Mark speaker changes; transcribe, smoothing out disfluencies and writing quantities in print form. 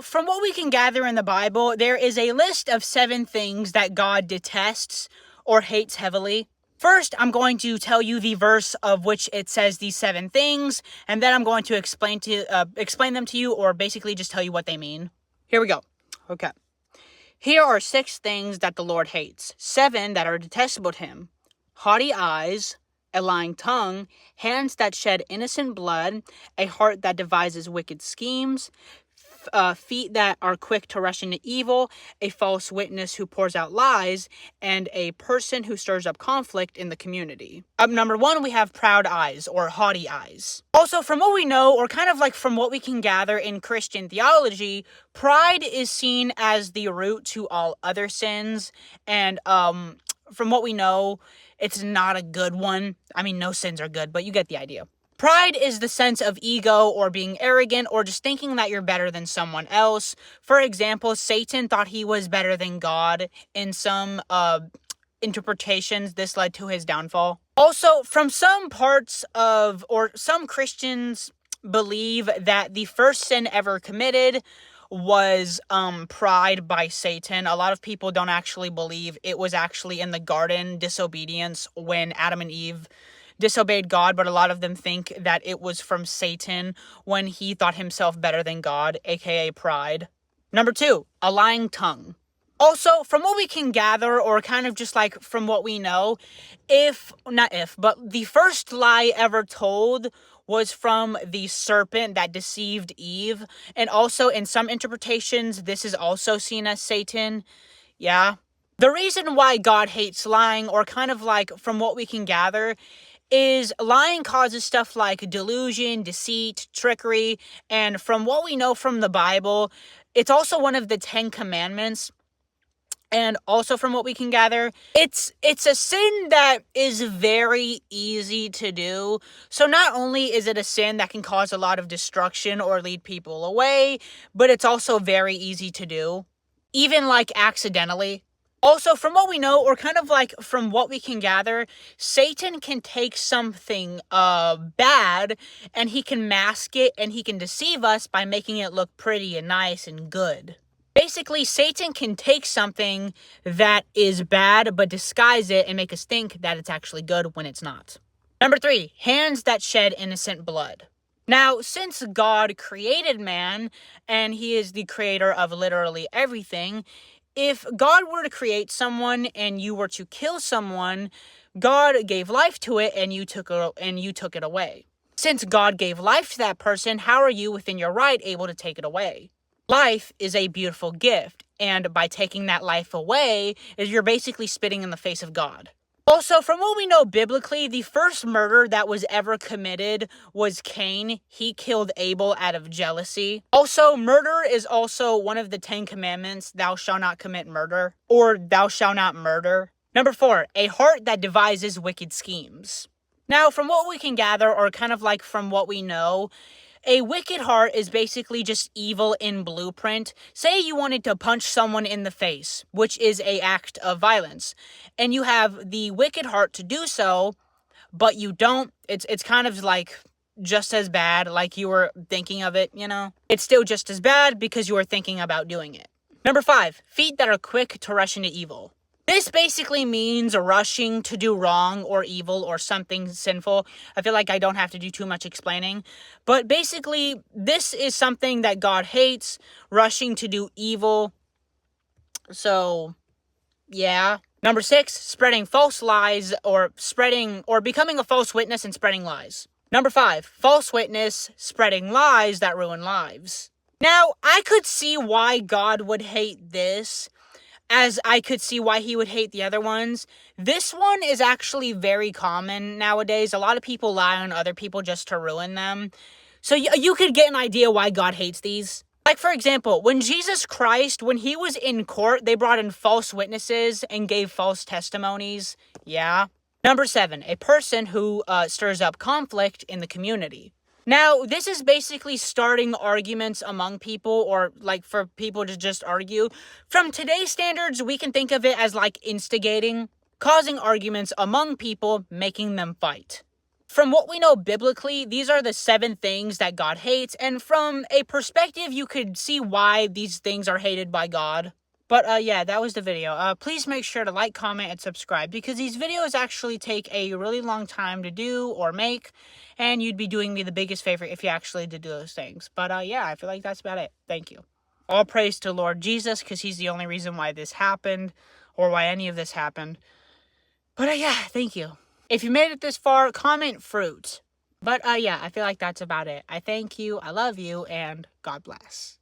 Speaker 1: from what we can gather in the Bible, there is a list of 7 things that God detests or hates heavily. First, I'm going to tell you the verse of which it says these 7 things, and then I'm going to explain them to you, or basically just tell you what they mean. Here we go. Okay. Here are 6 things that the Lord hates, 7 that are detestable to him: haughty eyes, a lying tongue, hands that shed innocent blood, a heart that devises wicked schemes, feet that are quick to rush into evil, a false witness who pours out lies, and a person who stirs up conflict in the community. Number 1, we have proud eyes, or haughty eyes. Also, from what we know, or kind of like from what we can gather in Christian theology, pride is seen as the root to all other sins, and from what we know, it's not a good one. I mean, no sins are good, but you get the idea. Pride is the sense of ego or being arrogant or just thinking that you're better than someone else. For example, Satan thought he was better than God. In some interpretations, this led to his downfall. Also, from some parts of, or some Christians believe that the first sin ever committed was pride by Satan. A lot of people don't actually believe it was actually in the garden, disobedience, when Adam and Eve disobeyed God, but a lot of them think that it was from Satan when he thought himself better than God, aka pride. Number 2, a lying tongue. Also, from what we can gather, or kind of just like from what we know, but the first lie ever told was from the serpent that deceived Eve. And also, in some interpretations, this is also seen as Satan. Yeah. The reason why God hates lying, or kind of like from what we can gather, is lying causes stuff like delusion, deceit, trickery, and from what we know from the Bible, it's also one of the 10 commandments. And also from what we can gather, it's a sin that is very easy to do. So not only is it a sin that can cause a lot of destruction or lead people away, but it's also very easy to do, even like accidentally. Also, from what we know, or kind of like from what we can gather, Satan can take something bad and he can mask it and he can deceive us by making it look pretty and nice and good. Basically, Satan can take something that is bad but disguise it and make us think that it's actually good when it's not. Number 3, hands that shed innocent blood. Now, since God created man and he is the creator of literally everything, if God were to create someone and you were to kill someone, God gave life to it and you took it away. Since God gave life to that person, how are you within your right able to take it away? Life is a beautiful gift, and by taking that life away, you're basically spitting in the face of God. Also, from what we know biblically, the first murder that was ever committed was Cain. He killed Abel out of jealousy. Also, murder is also one of the 10 commandments, thou shalt not commit murder, or thou shalt not murder. Number 4, a heart that devises wicked schemes. Now, from what we can gather, or kind of like from what we know, a wicked heart is basically just evil in blueprint. Say you wanted to punch someone in the face, which is an act of violence, and you have the wicked heart to do so, but you don't. It's kind of like just as bad, like you were thinking of it, you know? It's still just as bad because you were thinking about doing it. Number 5, feet that are quick to rush into evil. This basically means rushing to do wrong or evil or something sinful. I feel like I don't have to do too much explaining. But basically, this is something that God hates, rushing to do evil. So, yeah. Number 6, spreading false lies or becoming a false witness and spreading lies. Number 5, false witness, spreading lies that ruin lives. Now, I could see why God would hate this, as I could see why he would hate the other ones. This one is actually very common nowadays. A lot of people lie on other people just to ruin them. So you could get an idea why God hates these. Like, for example, when Jesus Christ, when he was in court, they brought in false witnesses and gave false testimonies. Yeah. Number 7, a person who stirs up conflict in the community. Now, this is basically starting arguments among people, or like for people to just argue. From today's standards, we can think of it as like instigating, causing arguments among people, making them fight. from what we know biblically, these are the 7 things that God hates. And from a perspective, you could see why these things are hated by God. But yeah, that was the video. Please make sure to like, comment, and subscribe, because these videos actually take a really long time to do or make, and you'd be doing me the biggest favor if you actually did do those things. But yeah, I feel like that's about it. Thank you. All praise to Lord Jesus, because he's the only reason why this happened, or why any of this happened. But yeah, thank you. If you made it this far, comment fruit. But yeah, I feel like that's about it. I thank you, I love you, and God bless.